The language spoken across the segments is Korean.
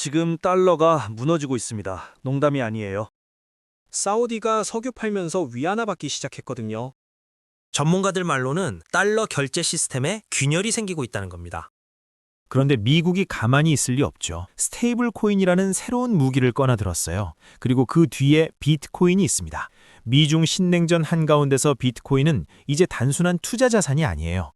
지금 달러가 무너지고 있습니다. 농담이 아니에요. 사우디가 석유 팔면서 위안화 받기 시작했거든요. 전문가들 말로는 달러 결제 시스템에 균열이 생기고 있다는 겁니다. 그런데 미국이 가만히 있을 리 없죠. 스테이블 코인이라는 새로운 무기를 꺼내들었어요. 그리고 그 뒤에 비트코인이 있습니다. 미중 신냉전 한가운데서 비트코인은 이제 단순한 투자 자산이 아니에요.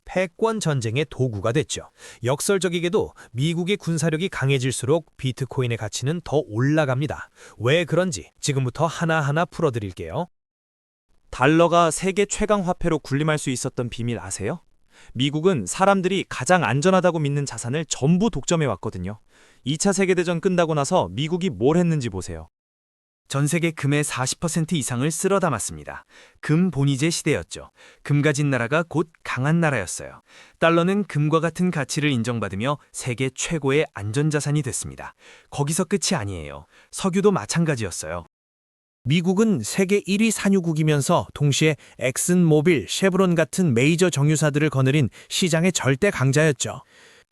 패권 전쟁의 도구가 됐죠. 역설적이게도 미국의 군사력이 강해질수록 비트코인의 가치는 더 올라갑니다. 왜 그런지 지금부터 하나하나 풀어드릴게요. 달러가 세계 최강 화폐로 군림할 수 있었던 비밀 아세요? 미국은 사람들이 가장 안전하다고 믿는 자산을 전부 독점해 왔거든요. 2차 세계대전 끝나고 나서 미국이 뭘 했는지 보세요. 전 세계 금의 40% 이상을 쓸어 담았습니다. 금 본위제 시대였죠. 금 가진 나라가 곧 강한 나라였어요. 달러는 금과 같은 가치를 인정받으며 세계 최고의 안전자산이 됐습니다. 거기서 끝이 아니에요. 석유도 마찬가지였어요. 미국은 세계 1위 산유국이면서 동시에 엑슨모빌, 쉐브론 같은 메이저 정유사들을 거느린 시장의 절대 강자였죠.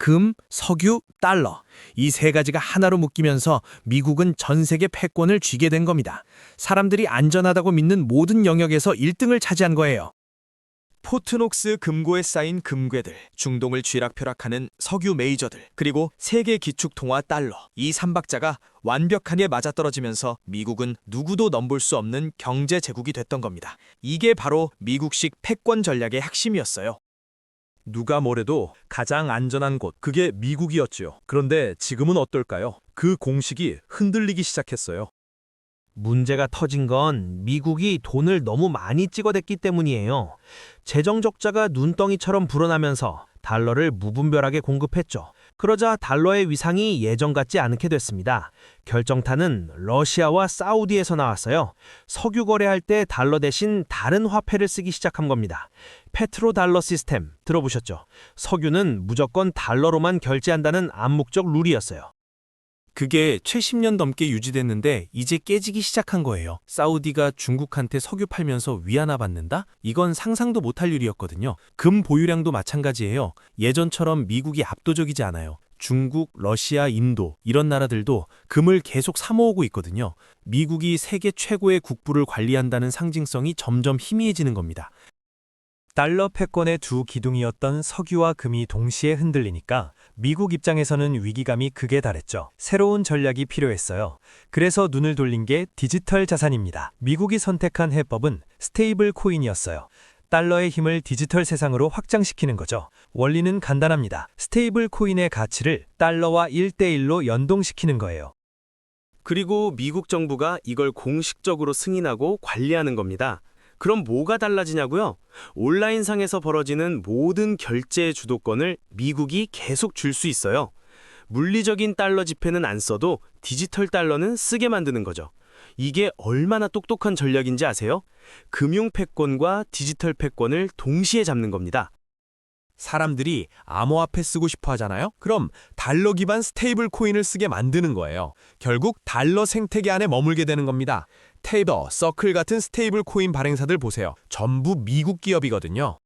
금, 석유, 달러. 이 세 가지가 하나로 묶이면서 미국은 전 세계 패권을 쥐게 된 겁니다. 사람들이 안전하다고 믿는 모든 영역에서 1등을 차지한 거예요. 포트녹스 금고에 쌓인 금괴들, 중동을 쥐락펴락하는 석유 메이저들, 그리고 세계 기축 통화 달러. 이 삼박자가 완벽하게 맞아떨어지면서 미국은 누구도 넘볼 수 없는 경제 제국이 됐던 겁니다. 이게 바로 미국식 패권 전략의 핵심이었어요. 누가 뭐래도 가장 안전한 곳, 그게 미국이었지요. 그런데 지금은 어떨까요? 그 공식이 흔들리기 시작했어요. 문제가 터진 건 미국이 돈을 너무 많이 찍어댔기 때문이에요. 재정 적자가 눈덩이처럼 불어나면서 달러를 무분별하게 공급했죠. 그러자 달러의 위상이 예전 같지 않게 됐습니다. 결정타는 러시아와 사우디에서 나왔어요. 석유 거래할 때 달러 대신 다른 화폐를 쓰기 시작한 겁니다. 페트로달러 시스템 들어보셨죠? 석유는 무조건 달러로만 결제한다는 암묵적 룰이었어요. 그게 최 10년 넘게 유지됐는데 이제 깨지기 시작한 거예요. 사우디가 중국한테 석유 팔면서 위안화 받는다? 이건 상상도 못할 일이었거든요. 금 보유량도 마찬가지예요. 예전처럼 미국이 압도적이지 않아요. 중국, 러시아, 인도 이런 나라들도 금을 계속 사모으고 있거든요. 미국이 세계 최고의 국부를 관리한다는 상징성이 점점 희미해지는 겁니다. 달러 패권의 두 기둥이었던 석유와 금이 동시에 흔들리니까 미국 입장에서는 위기감이 극에 달했죠. 새로운 전략이 필요했어요. 그래서 눈을 돌린 게 디지털 자산입니다. 미국이 선택한 해법은 스테이블 코인이었어요. 달러의 힘을 디지털 세상으로 확장시키는 거죠. 원리는 간단합니다. 스테이블 코인의 가치를 달러와 1대1로 연동시키는 거예요. 그리고 미국 정부가 이걸 공식적으로 승인하고 관리하는 겁니다. 그럼 뭐가 달라지냐고요? 온라인상에서 벌어지는 모든 결제의 주도권을 미국이 계속 줄 수 있어요. 물리적인 달러 지폐는 안 써도 디지털 달러는 쓰게 만드는 거죠. 이게 얼마나 똑똑한 전략인지 아세요? 금융 패권과 디지털 패권을 동시에 잡는 겁니다. 사람들이 암호화폐 쓰고 싶어 하잖아요? 그럼 달러 기반 스테이블 코인을 쓰게 만드는 거예요. 결국 달러 생태계 안에 머물게 되는 겁니다. 테이버, 서클 같은 스테이블 코인 발행사들 보세요. 전부 미국 기업이거든요.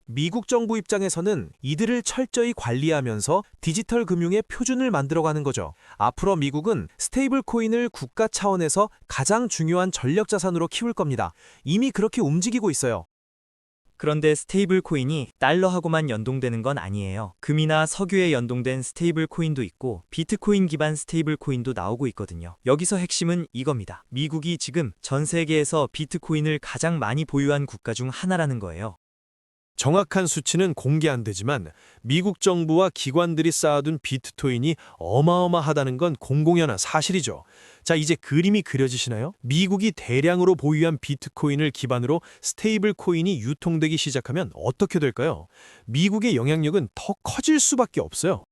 미국 정부 입장에서는 이들을 철저히 관리하면서 디지털 금융의 표준을 만들어가는 거죠. 앞으로 미국은 스테이블 코인을 국가 차원에서 가장 중요한 전력 자산으로 키울 겁니다. 이미 그렇게 움직이고 있어요. 그런데 스테이블 코인이 달러하고만 연동되는 건 아니에요. 금이나 석유에 연동된 스테이블 코인도 있고 비트코인 기반 스테이블 코인도 나오고 있거든요. 여기서 핵심은 이겁니다. 미국이 지금 전 세계에서 비트코인을 가장 많이 보유한 국가 중 하나라는 거예요. 정확한 수치는 공개 안 되지만 미국 정부와 기관들이 쌓아둔 비트코인이 어마어마하다는 건 공공연한 사실이죠. 자, 이제 그림이 그려지시나요? 미국이 대량으로 보유한 비트코인을 기반으로 스테이블 코인이 유통되기 시작하면 어떻게 될까요? 미국의 영향력은 더 커질 수밖에 없어요.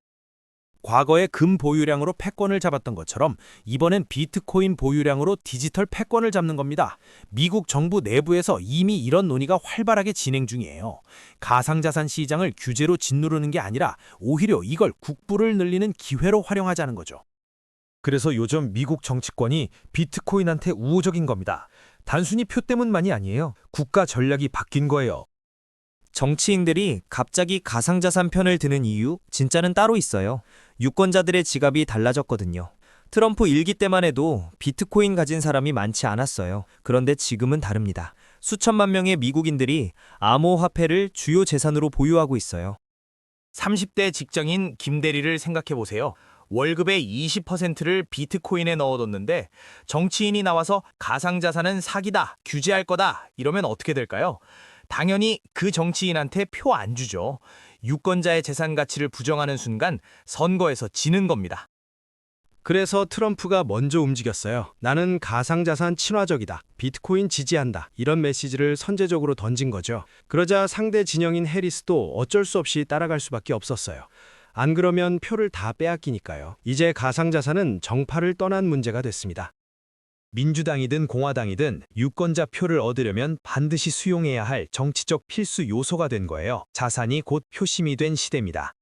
과거에 금 보유량으로 패권을 잡았던 것처럼 이번엔 비트코인 보유량으로 디지털 패권을 잡는 겁니다. 미국 정부 내부에서 이미 이런 논의가 활발하게 진행 중이에요. 가상자산 시장을 규제로 짓누르는 게 아니라 오히려 이걸 국부를 늘리는 기회로 활용하자는 거죠. 그래서 요즘 미국 정치권이 비트코인한테 우호적인 겁니다. 단순히 표 때문만이 아니에요. 국가 전략이 바뀐 거예요. 정치인들이 갑자기 가상자산 편을 드는 이유 진짜는 따로 있어요. 유권자들의 지갑이 달라졌거든요. 트럼프 일기 때만 해도 비트코인 가진 사람이 많지 않았어요. 그런데 지금은 다릅니다. 수천만 명의 미국인들이 암호화폐를 주요 재산으로 보유하고 있어요. 30대 직장인 김 대리를 생각해 보세요. 월급의 20%를 비트코인에 넣어뒀는데 정치인이 나와서 가상자산은 사기다, 규제할 거다 이러면 어떻게 될까요? 당연히 그 정치인한테 표 안 주죠. 유권자의 재산 가치를 부정하는 순간 선거에서 지는 겁니다. 그래서 트럼프가 먼저 움직였어요. 나는 가상자산 친화적이다. 비트코인 지지한다. 이런 메시지를 선제적으로 던진 거죠. 그러자 상대 진영인 해리스도 어쩔 수 없이 따라갈 수밖에 없었어요. 안 그러면 표를 다 빼앗기니까요. 이제 가상자산은 정파를 떠난 문제가 됐습니다. 민주당이든 공화당이든 유권자 표를 얻으려면 반드시 수용해야 할 정치적 필수 요소가 된 거예요. 자산이 곧 표심이 된 시대입니다.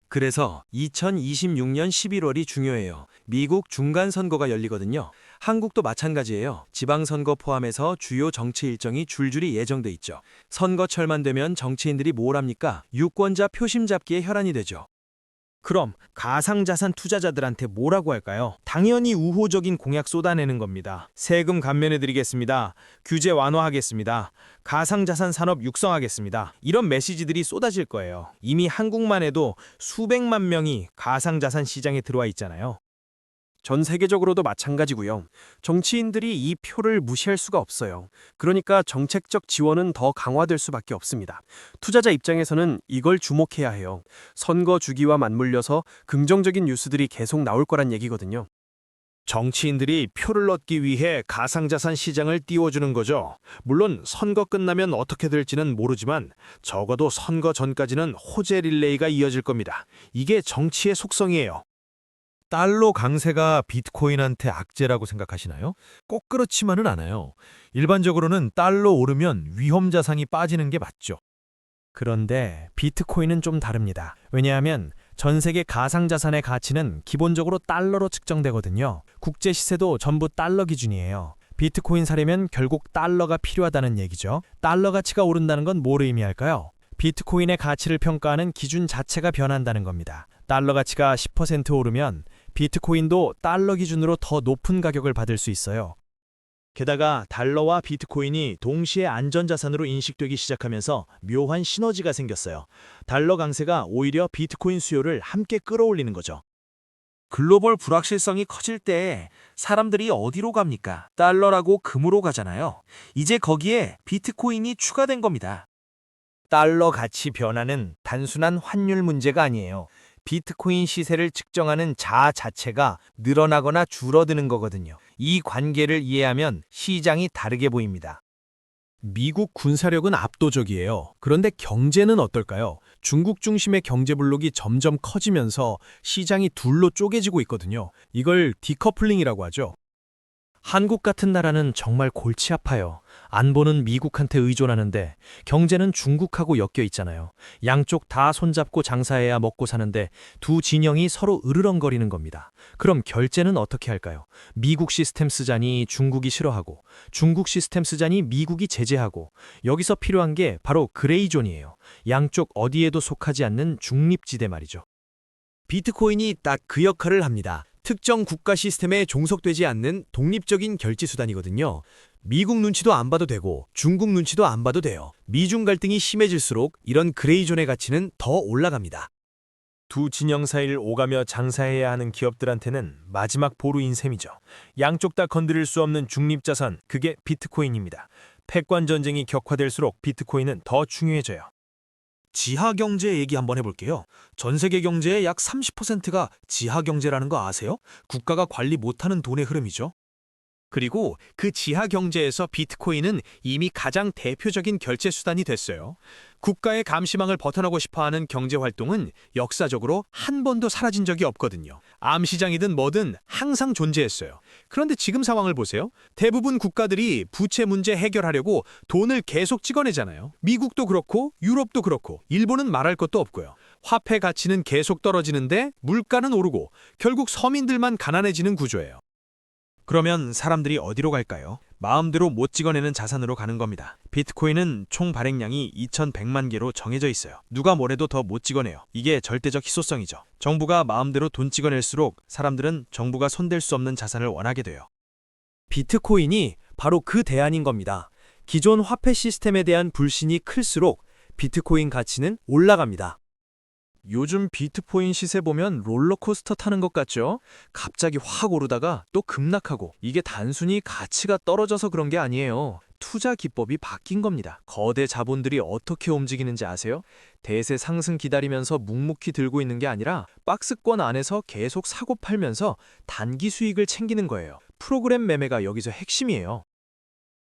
그래서 2026년 11월이 중요해요. 미국 중간선거가 열리거든요. 한국도 마찬가지예요. 지방선거 포함해서 주요 정치 일정이 줄줄이 예정돼 있죠. 선거철만 되면 정치인들이 뭘 합니까? 유권자 표심 잡기에 혈안이 되죠. 그럼 가상자산 투자자들한테 뭐라고 할까요? 당연히 우호적인 공약 쏟아내는 겁니다. 세금 감면해드리겠습니다. 규제 완화하겠습니다. 가상자산 산업 육성하겠습니다. 이런 메시지들이 쏟아질 거예요. 이미 한국만 해도 수백만 명이 가상자산 시장에 들어와 있잖아요. 전 세계적으로도 마찬가지고요. 정치인들이 이 표를 무시할 수가 없어요. 그러니까 정책적 지원은 더 강화될 수밖에 없습니다. 투자자 입장에서는 이걸 주목해야 해요. 선거 주기와 맞물려서 긍정적인 뉴스들이 계속 나올 거란 얘기거든요. 정치인들이 표를 얻기 위해 가상자산 시장을 띄워주는 거죠. 물론 선거 끝나면 어떻게 될지는 모르지만 적어도 선거 전까지는 호재 릴레이가 이어질 겁니다. 이게 정치의 속성이에요. 달러 강세가 비트코인한테 악재라고 생각하시나요? 꼭 그렇지만은 않아요. 일반적으로는 달러 오르면 위험 자산이 빠지는 게 맞죠. 그런데 비트코인은 좀 다릅니다. 왜냐하면 전 세계 가상자산의 가치는 기본적으로 달러로 측정되거든요. 국제 시세도 전부 달러 기준이에요. 비트코인 사려면 결국 달러가 필요하다는 얘기죠. 달러 가치가 오른다는 건 뭘 의미할까요? 비트코인의 가치를 평가하는 기준 자체가 변한다는 겁니다. 달러 가치가 10% 오르면 비트코인도 달러 기준으로 더 높은 가격을 받을 수 있어요. 게다가 달러와 비트코인이 동시에 안전자산으로 인식되기 시작하면서 묘한 시너지가 생겼어요. 달러 강세가 오히려 비트코인 수요를 함께 끌어올리는 거죠. 글로벌 불확실성이 커질 때 사람들이 어디로 갑니까? 달러라고 금으로 가잖아요. 이제 거기에 비트코인이 추가된 겁니다. 달러 가치 변화는 단순한 환율 문제가 아니에요. 비트코인 시세를 측정하는 자 자체가 늘어나거나 줄어드는 거거든요. 이 관계를 이해하면 시장이 다르게 보입니다. 미국 군사력은 압도적이에요. 그런데 경제는 어떨까요? 중국 중심의 경제 블록이 점점 커지면서 시장이 둘로 쪼개지고 있거든요. 이걸 디커플링이라고 하죠. 한국 같은 나라는 정말 골치 아파요. 안보는 미국한테 의존하는데 경제는 중국하고 엮여 있잖아요. 양쪽 다 손잡고 장사해야 먹고 사는데 두 진영이 서로 으르렁거리는 겁니다. 그럼 결제는 어떻게 할까요? 미국 시스템 쓰자니 중국이 싫어하고 중국 시스템 쓰자니 미국이 제재하고 여기서 필요한 게 바로 그레이존이에요. 양쪽 어디에도 속하지 않는 중립지대 말이죠. 비트코인이 딱 그 역할을 합니다. 특정 국가 시스템에 종속되지 않는 독립적인 결제 수단이거든요. 미국 눈치도 안 봐도 되고 중국 눈치도 안 봐도 돼요. 미중 갈등이 심해질수록 이런 그레이존의 가치는 더 올라갑니다. 두 진영 사이를 오가며 장사해야 하는 기업들한테는 마지막 보루인 셈이죠. 양쪽 다 건드릴 수 없는 중립자산, 그게 비트코인입니다. 패권 전쟁이 격화될수록 비트코인은 더 중요해져요. 지하 경제 얘기 한번 해볼게요. 전 세계 경제의 약 30%가 지하 경제라는 거 아세요? 국가가 관리 못하는 돈의 흐름이죠. 그리고 그 지하 경제에서 비트코인은 이미 가장 대표적인 결제 수단이 됐어요. 국가의 감시망을 벗어나고 싶어하는 경제 활동은 역사적으로 한 번도 사라진 적이 없거든요. 암시장이든 뭐든 항상 존재했어요. 그런데 지금 상황을 보세요. 대부분 국가들이 부채 문제 해결하려고 돈을 계속 찍어내잖아요. 미국도 그렇고 유럽도 그렇고 일본은 말할 것도 없고요. 화폐 가치는 계속 떨어지는데 물가는 오르고 결국 서민들만 가난해지는 구조예요. 그러면 사람들이 어디로 갈까요? 마음대로 못 찍어내는 자산으로 가는 겁니다. 비트코인은 총 발행량이 2100만 개로 정해져 있어요. 누가 뭐래도 더 못 찍어내요. 이게 절대적 희소성이죠. 정부가 마음대로 돈 찍어낼수록 사람들은 정부가 손댈 수 없는 자산을 원하게 돼요. 비트코인이 바로 그 대안인 겁니다. 기존 화폐 시스템에 대한 불신이 클수록 비트코인 가치는 올라갑니다. 요즘 비트코인 시세 보면 롤러코스터 타는 것 같죠? 갑자기 확 오르다가 또 급락하고, 이게 단순히 가치가 떨어져서 그런 게 아니에요. 투자 기법이 바뀐 겁니다. 거대 자본들이 어떻게 움직이는지 아세요? 대세 상승 기다리면서 묵묵히 들고 있는 게 아니라 박스권 안에서 계속 사고 팔면서 단기 수익을 챙기는 거예요. 프로그램 매매가 여기서 핵심이에요.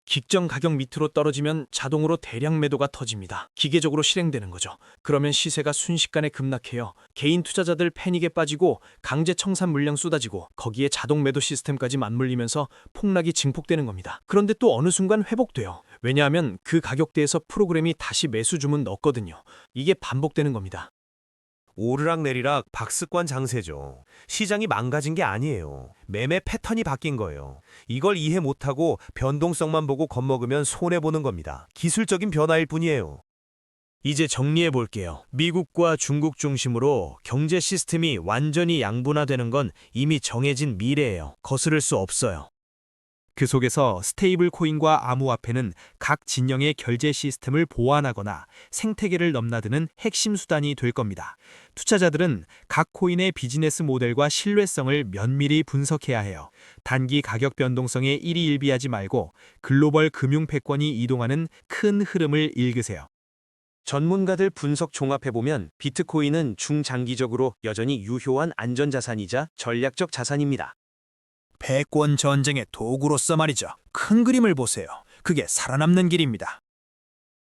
직전 가격 밑으로 떨어지면 자동으로 대량 매도가 터집니다. 기계적으로 실행되는 거죠. 그러면 시세가 순식간에 급락해요. 개인 투자자들 패닉에 빠지고 강제 청산 물량 쏟아지고 거기에 자동 매도 시스템까지 맞물리면서 폭락이 증폭되는 겁니다. 그런데 또 어느 순간 회복돼요. 왜냐하면 그 가격대에서 프로그램이 다시 매수 주문 넣었거든요. 이게 반복되는 겁니다. 오르락내리락 박스권 장세죠. 시장이 망가진 게 아니에요. 매매 패턴이 바뀐 거예요. 이걸 이해 못하고 변동성만 보고 겁먹으면 손해보는 겁니다. 기술적인 변화일 뿐이에요. 이제 정리해 볼게요. 미국과 중국 중심으로 경제 시스템이 완전히 양분화되는 건 이미 정해진 미래예요. 거스를 수 없어요. 그 속에서 스테이블 코인과 암호화폐는 각 진영의 결제 시스템을 보완하거나 생태계를 넘나드는 핵심 수단이 될 겁니다. 투자자들은 각 코인의 비즈니스 모델과 신뢰성을 면밀히 분석해야 해요. 단기 가격 변동성에 일희일비하지 말고 글로벌 금융 패권이 이동하는 큰 흐름을 읽으세요. 전문가들 분석 종합해보면 비트코인은 중장기적으로 여전히 유효한 안전자산이자 전략적 자산입니다. 패권 전쟁의 도구로서 말이죠. 큰 그림을 보세요. 그게 살아남는 길입니다.